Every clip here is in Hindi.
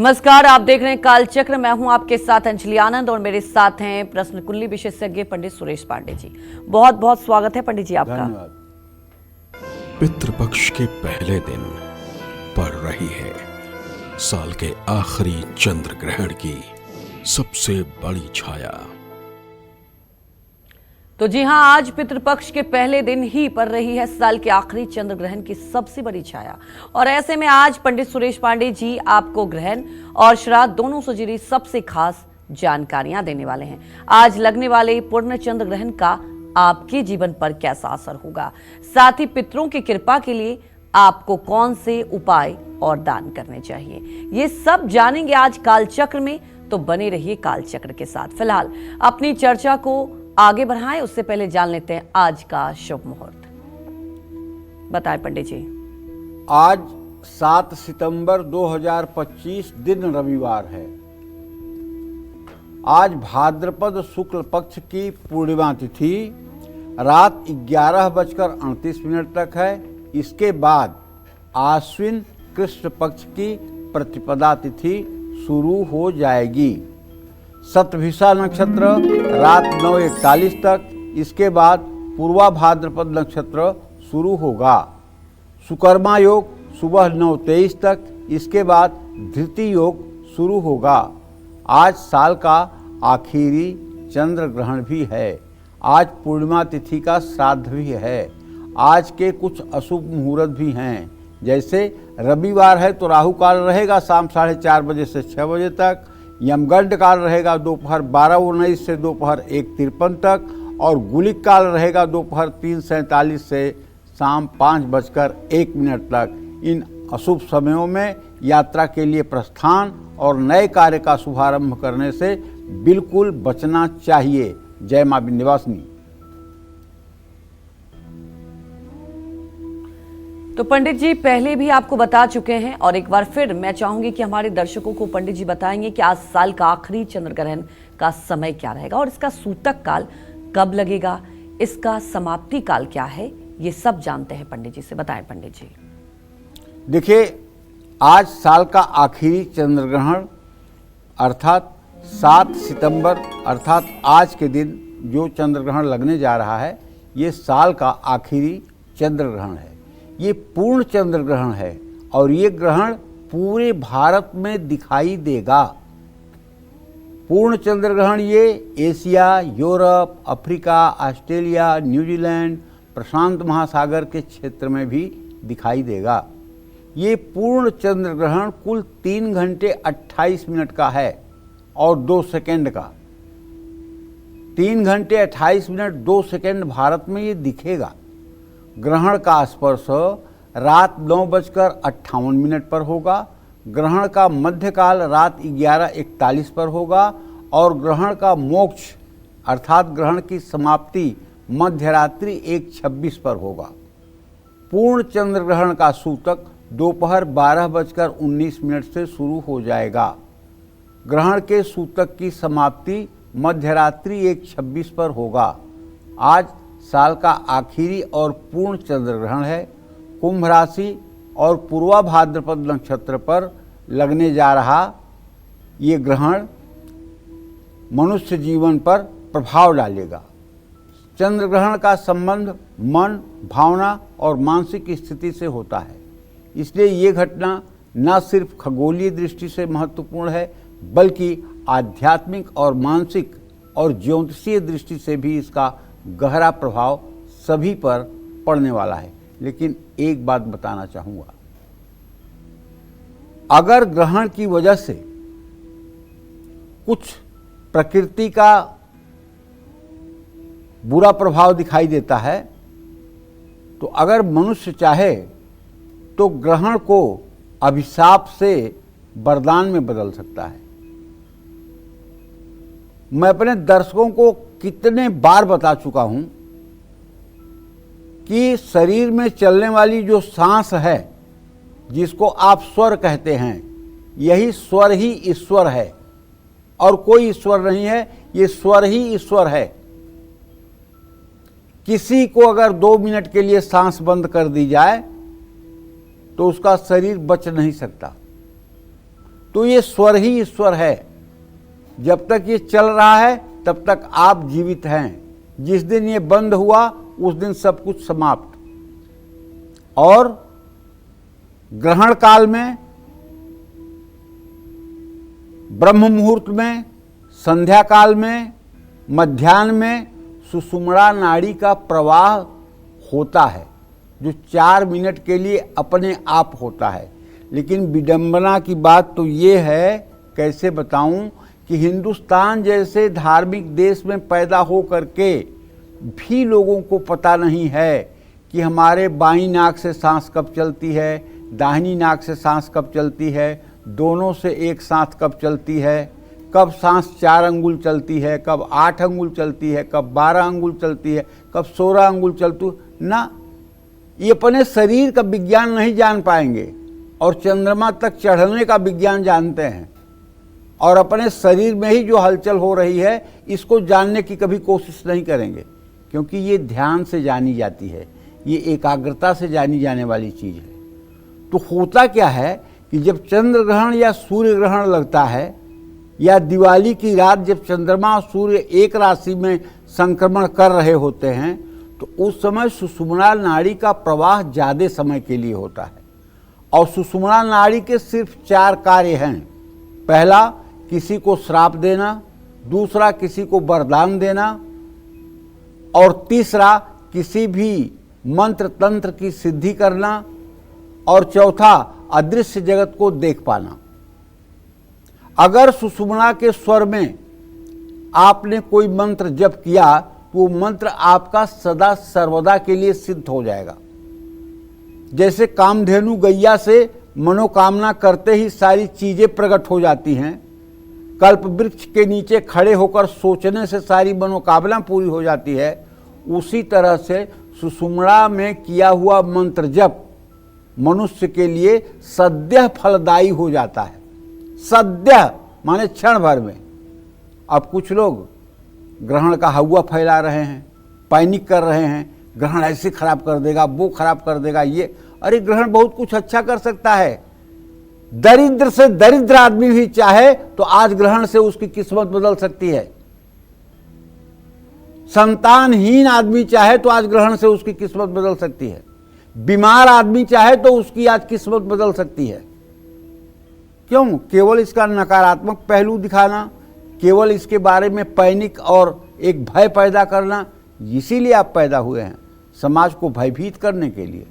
नमस्कार, आप देख रहे हैं कालचक्र। मैं हूं आपके साथ अंजलि आनंद और मेरे साथ हैं प्रश्न कुंडली विशेषज्ञ पंडित सुरेश पांडे जी। बहुत बहुत स्वागत है पंडित जी आपका। धन्यवाद। पितृपक्ष के पहले दिन पड़ रही है साल के आखिरी चंद्र ग्रहण की सबसे बड़ी छाया। तो जी हां, आज पितृपक्ष के पहले दिन ही पड़ रही है साल के आखिरी चंद्र ग्रहण की सबसे बड़ी छाया। और ऐसे में आज पंडित सुरेश पांडे जी आपको ग्रहण और श्राद्ध दोनों से जुड़ी सबसे खास जानकारियां देने वाले हैं। आज लगने वाले पूर्ण चंद्र ग्रहण का आपके जीवन पर कैसा असर होगा, साथ ही पितरों की कृपा के लिए आपको कौन से उपाय और दान करने चाहिए, ये सब जानेंगे आज कालचक्र में। तो बने रहिए कालचक्र के साथ। फिलहाल अपनी चर्चा को आगे बढ़ाएं, उससे पहले जान लेते हैं आज का शुभ मुहूर्त। बताएं पंडित जी। आज 7 सितंबर 2025 दिन रविवार है। आज भाद्रपद शुक्ल पक्ष की पूर्णिमा तिथि रात 11:38 तक है। इसके बाद आश्विन कृष्ण पक्ष की प्रतिपदा तिथि शुरू हो जाएगी। शतभिषा नक्षत्र रात 9:41 तक, इसके बाद पूर्वा भाद्रपद नक्षत्र शुरू होगा। सुकर्मा योग सुबह 9:23 तक, इसके बाद धृति योग शुरू होगा। आज साल का आखिरी चंद्र ग्रहण भी है। आज पूर्णिमा तिथि का श्राद्ध भी है। आज के कुछ अशुभ मुहूर्त भी हैं, जैसे रविवार है तो राहु काल रहेगा शाम 4:30 बजे से 6 बजे तक। यमगंड काल रहेगा दोपहर 12:19 से दोपहर 1:53 तक, और गुलिक काल रहेगा दोपहर 3:47 से शाम 5:01 तक। इन अशुभ समयों में यात्रा के लिए प्रस्थान और नए कार्य का शुभारंभ करने से बिल्कुल बचना चाहिए। जय मां विंध्यवासिनी। तो पंडित जी पहले भी आपको बता चुके हैं और एक बार फिर मैं चाहूंगी कि हमारे दर्शकों को पंडित जी बताएंगे कि आज साल का आखिरी चंद्र ग्रहण का समय क्या रहेगा और इसका सूतक काल कब लगेगा, इसका समाप्ति काल क्या है, ये सब जानते हैं पंडित जी से। बताएं पंडित जी। देखिए, आज साल का आखिरी चंद्र ग्रहण अर्थात 7 सितंबर अर्थात आज के दिन जो चंद्र ग्रहण लगने जा रहा है, ये साल का आखिरी चंद्र ग्रहण है। ये पूर्ण चंद्र ग्रहण है और ये ग्रहण पूरे भारत में दिखाई देगा। पूर्ण चंद्र ग्रहण ये Asia, Europe, Africa, Australia, New Zealand, प्रशांत महासागर के क्षेत्र में भी दिखाई देगा। ये पूर्ण चंद्र ग्रहण कुल 3 घंटे 28 मिनट का है और 2 सेकंड का। 3 घंटे 28 मिनट 2 सेकंड भारत में ये दिखेगा। ग्रहण का स्पर्श रात 9:58 पर होगा। ग्रहण का मध्यकाल रात 11:41 पर होगा और ग्रहण का मोक्ष अर्थात ग्रहण की समाप्ति मध्यरात्रि 1:26 पर होगा। पूर्ण चंद्र ग्रहण का सूतक दोपहर 12:19 से शुरू हो जाएगा। ग्रहण के सूतक की समाप्ति मध्यरात्रि 1:26 पर होगा। आज साल का आखिरी और पूर्ण चंद्र ग्रहण है। कुंभ राशि और पूर्वा भाद्रपद नक्षत्र पर लगने जा रहा ये ग्रहण मनुष्य जीवन पर प्रभाव डालेगा। चंद्र ग्रहण का संबंध मन, भावना और मानसिक स्थिति से होता है, इसलिए ये घटना न सिर्फ खगोलीय दृष्टि से महत्वपूर्ण है बल्कि आध्यात्मिक और मानसिक और ज्योतिषीय दृष्टि से भी इसका गहरा प्रभाव सभी पर पड़ने वाला है। लेकिन एक बात बताना चाहूँगा, अगर ग्रहण की वजह से कुछ प्रकृति का बुरा प्रभाव दिखाई देता है तो अगर मनुष्य चाहे तो ग्रहण को अभिशाप से वरदान में बदल सकता है। मैं अपने दर्शकों को कितने बार बता चुका हूं कि शरीर में चलने वाली जो सांस है, जिसको आप स्वर कहते हैं, यही स्वर ही ईश्वर है और कोई ईश्वर नहीं है। ये स्वर ही ईश्वर है। किसी को अगर 2 मिनट के लिए सांस बंद कर दी जाए तो उसका शरीर बच नहीं सकता। तो ये स्वर ही ईश्वर है। जब तक ये चल रहा है तब तक आप जीवित हैं। जिस दिन ये बंद हुआ उस दिन सब कुछ समाप्त। और ग्रहण काल में, ब्रह्म मुहूर्त में, संध्या काल में, मध्याह्न में सुषुम्ना नाड़ी का प्रवाह होता है, जो 4 मिनट के लिए अपने आप होता है। लेकिन विडंबना की बात तो ये है, कैसे बताऊं, कि हिंदुस्तान जैसे धार्मिक देश में पैदा हो करके भी लोगों को पता नहीं है कि हमारे बाईं नाक से सांस कब चलती है, दाहिनी नाक से सांस कब चलती है, दोनों से एक साथ कब चलती है, कब सांस 4 अंगुल चलती है, कब 8 अंगुल चलती है, कब 12 अंगुल चलती है, कब 16 अंगुल चलती ना। ये अपने शरीर का विज्ञान नहीं जान पाएंगे और चंद्रमा तक चढ़ने का विज्ञान जानते हैं, और अपने शरीर में ही जो हलचल हो रही है इसको जानने की कभी कोशिश नहीं करेंगे, क्योंकि ये ध्यान से जानी जाती है, ये एकाग्रता से जानी जाने वाली चीज़ है। तो होता क्या है कि जब चंद्र ग्रहण या सूर्य ग्रहण लगता है, या दिवाली की रात जब चंद्रमा और सूर्य एक राशि में संक्रमण कर रहे होते हैं, तो उस समय सुषुम्ना नाड़ी का प्रवाह ज़्यादा समय के लिए होता है। और सुषुम्ना नाड़ी के सिर्फ 4 कार्य हैं। पहला, किसी को श्राप देना, दूसरा किसी को वरदान देना, और तीसरा किसी भी मंत्र तंत्र की सिद्धि करना, और चौथा अदृश्य जगत को देख पाना। अगर सुषुम्ना के स्वर में आपने कोई मंत्र जप किया तो वो मंत्र आपका सदा सर्वदा के लिए सिद्ध हो जाएगा। जैसे कामधेनु गैया से मनोकामना करते ही सारी चीजें प्रकट हो जाती हैं, कल्प वृक्ष के नीचे खड़े होकर सोचने से सारी मनोकामना पूरी हो जाती है, उसी तरह से सुषुम्ना में किया हुआ मंत्र जप मनुष्य के लिए सद्य फलदायी हो जाता है। सद्य माने क्षण भर में। अब कुछ लोग ग्रहण का हवा फैला रहे हैं, पैनिक कर रहे हैं, ग्रहण ऐसे खराब कर देगा, वो खराब कर देगा, ये। अरे ग्रहण बहुत कुछ अच्छा कर सकता है। दरिद्र से दरिद्र आदमी भी चाहे तो आज ग्रहण से उसकी किस्मत बदल सकती है। संतानहीन आदमी चाहे तो आज ग्रहण से उसकी किस्मत बदल सकती है। बीमार आदमी चाहे तो उसकी आज किस्मत बदल सकती है। क्यों? केवल इसका नकारात्मक पहलू दिखाना, केवल इसके बारे में पैनिक और एक भय पैदा करना, इसीलिए आप पैदा हुए हैं, समाज को भयभीत करने के लिए।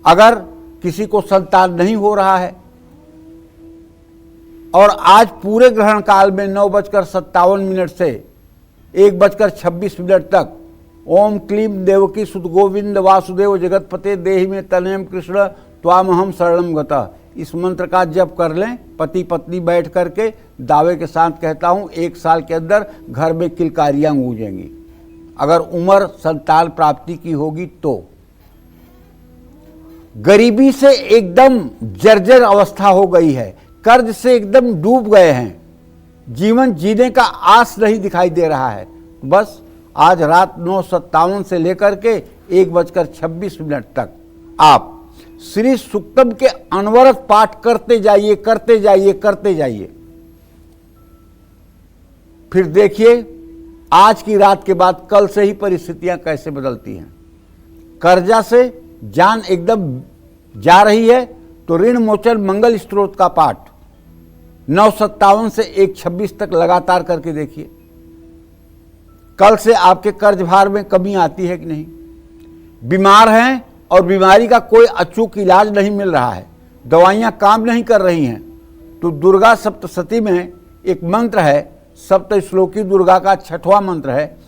अगर किसी को संतान नहीं हो रहा है और आज पूरे ग्रहण काल में 9:57 से 1:26 तक ओम क्लीम देवकी सुत गोविंद वासुदेव जगतपते देहि में तनयम कृष्ण त्वामहम शरणम गतः, इस मंत्र का जप कर लें। पति पत्नी बैठ करके दावे के साथ कहता हूं 1 साल के अंदर घर में किलकारियां गूंजेंगी। अगर उम्र संतान प्राप्ति की होगी तो। गरीबी से एकदम जर्जर अवस्था हो गई है, कर्ज से एकदम डूब गए हैं, जीवन जीने का आस नहीं दिखाई दे रहा है। बस आज रात 9:57 से लेकर के 1:26 तक आप श्री सुक्तम के अनवरत पाठ करते जाइए, करते जाइए, करते जाइए। फिर देखिए आज की रात के बाद कल से ही परिस्थितियां कैसे बदलती हैं। कर्जा से जान एकदम जा रही है तो ऋण मोचन मंगल स्त्रोत का पाठ 9:57 से 1:26 तक लगातार करके देखिए। कल से आपके कर्ज भार में कमी आती है कि नहीं। बीमार हैं और बीमारी का कोई अचूक इलाज नहीं मिल रहा है, दवाइयां काम नहीं कर रही हैं, तो दुर्गा सप्तशती में एक मंत्र है, सप्त श्लोकी दुर्गा का 6वां मंत्र है,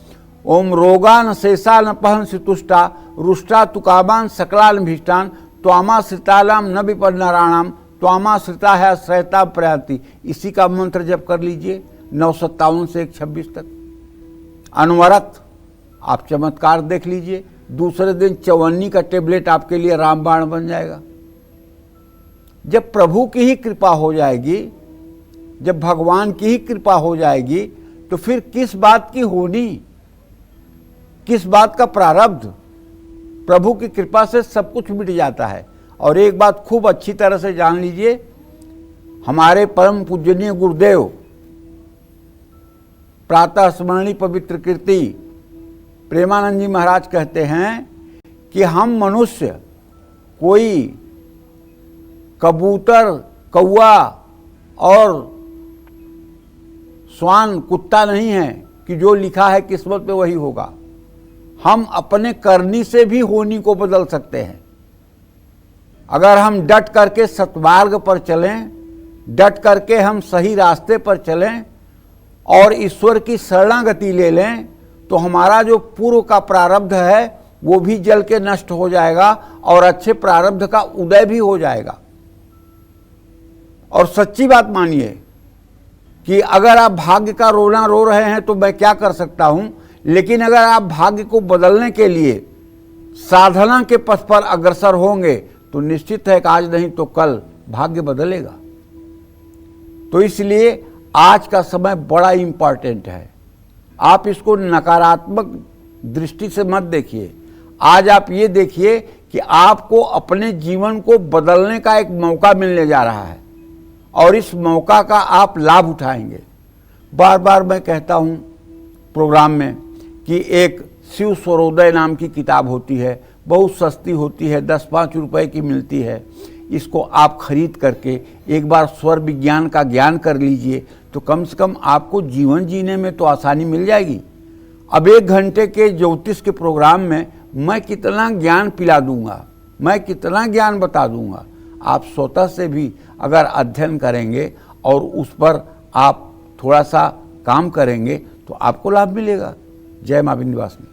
ओम रोगान शेषा न पहन सितुष्टा रुष्टा तुकाबान सकलान भीष्टान त्वामा श्रितालाम न विपन्नाराणाम त्वामा श्रिता है श्रयता प्रयाति। इसी का मंत्र जप कर लीजिए 9:57 से 1:26 तक। अनवरत आप चमत्कार देख लीजिए। दूसरे दिन चवन्नी का टेबलेट आपके लिए रामबाण बन जाएगा। जब प्रभु की ही कृपा हो जाएगी, जब भगवान की ही कृपा हो जाएगी, तो फिर किस बात की होनी, किस बात का प्रारब्ध। प्रभु की कृपा से सब कुछ मिट जाता है। और एक बात खूब अच्छी तरह से जान लीजिए हमारे परम पूजनीय गुरुदेव प्रातः स्मरणी पवित्र कीर्ति प्रेमानंद जी महाराज कहते हैं कि हम मनुष्य कोई कबूतर, कौआ और श्वान, कुत्ता नहीं है कि जो लिखा है किस्मत पे वही होगा। हम अपने करनी से भी होनी को बदल सकते हैं। अगर हम डट करके सत्मार्ग पर चलें, डट करके हम सही रास्ते पर चलें और ईश्वर की शरणागति ले लें, तो हमारा जो पूर्व का प्रारब्ध है वो भी जल के नष्ट हो जाएगा और अच्छे प्रारब्ध का उदय भी हो जाएगा। और सच्ची बात मानिए कि अगर आप भाग्य का रोना रो रहे हैं तो मैं क्या कर सकता हूं, लेकिन अगर आप भाग्य को बदलने के लिए साधना के पथ पर अग्रसर होंगे तो निश्चित है कि आज नहीं तो कल भाग्य बदलेगा। तो इसलिए आज का समय बड़ा इंपॉर्टेंट है। आप इसको नकारात्मक दृष्टि से मत देखिए। आज आप ये देखिए कि आपको अपने जीवन को बदलने का एक मौका मिलने जा रहा है और इस मौका का आप लाभ उठाएंगे। बार बार मैं कहता हूँ प्रोग्राम में कि एक शिव स्वरोदय नाम की किताब होती है, बहुत सस्ती होती है, 10-5 रुपए की मिलती है। इसको आप खरीद करके एक बार स्वर विज्ञान का ज्ञान कर लीजिए तो कम से कम आपको जीवन जीने में तो आसानी मिल जाएगी। अब 1 घंटे के ज्योतिष के प्रोग्राम में मैं कितना ज्ञान पिला दूंगा, मैं कितना ज्ञान बता दूंगा। आप स्वतः से भी अगर अध्ययन करेंगे और उस पर आप थोड़ा सा काम करेंगे तो आपको लाभ मिलेगा। जय मां विंध्यवासिनी।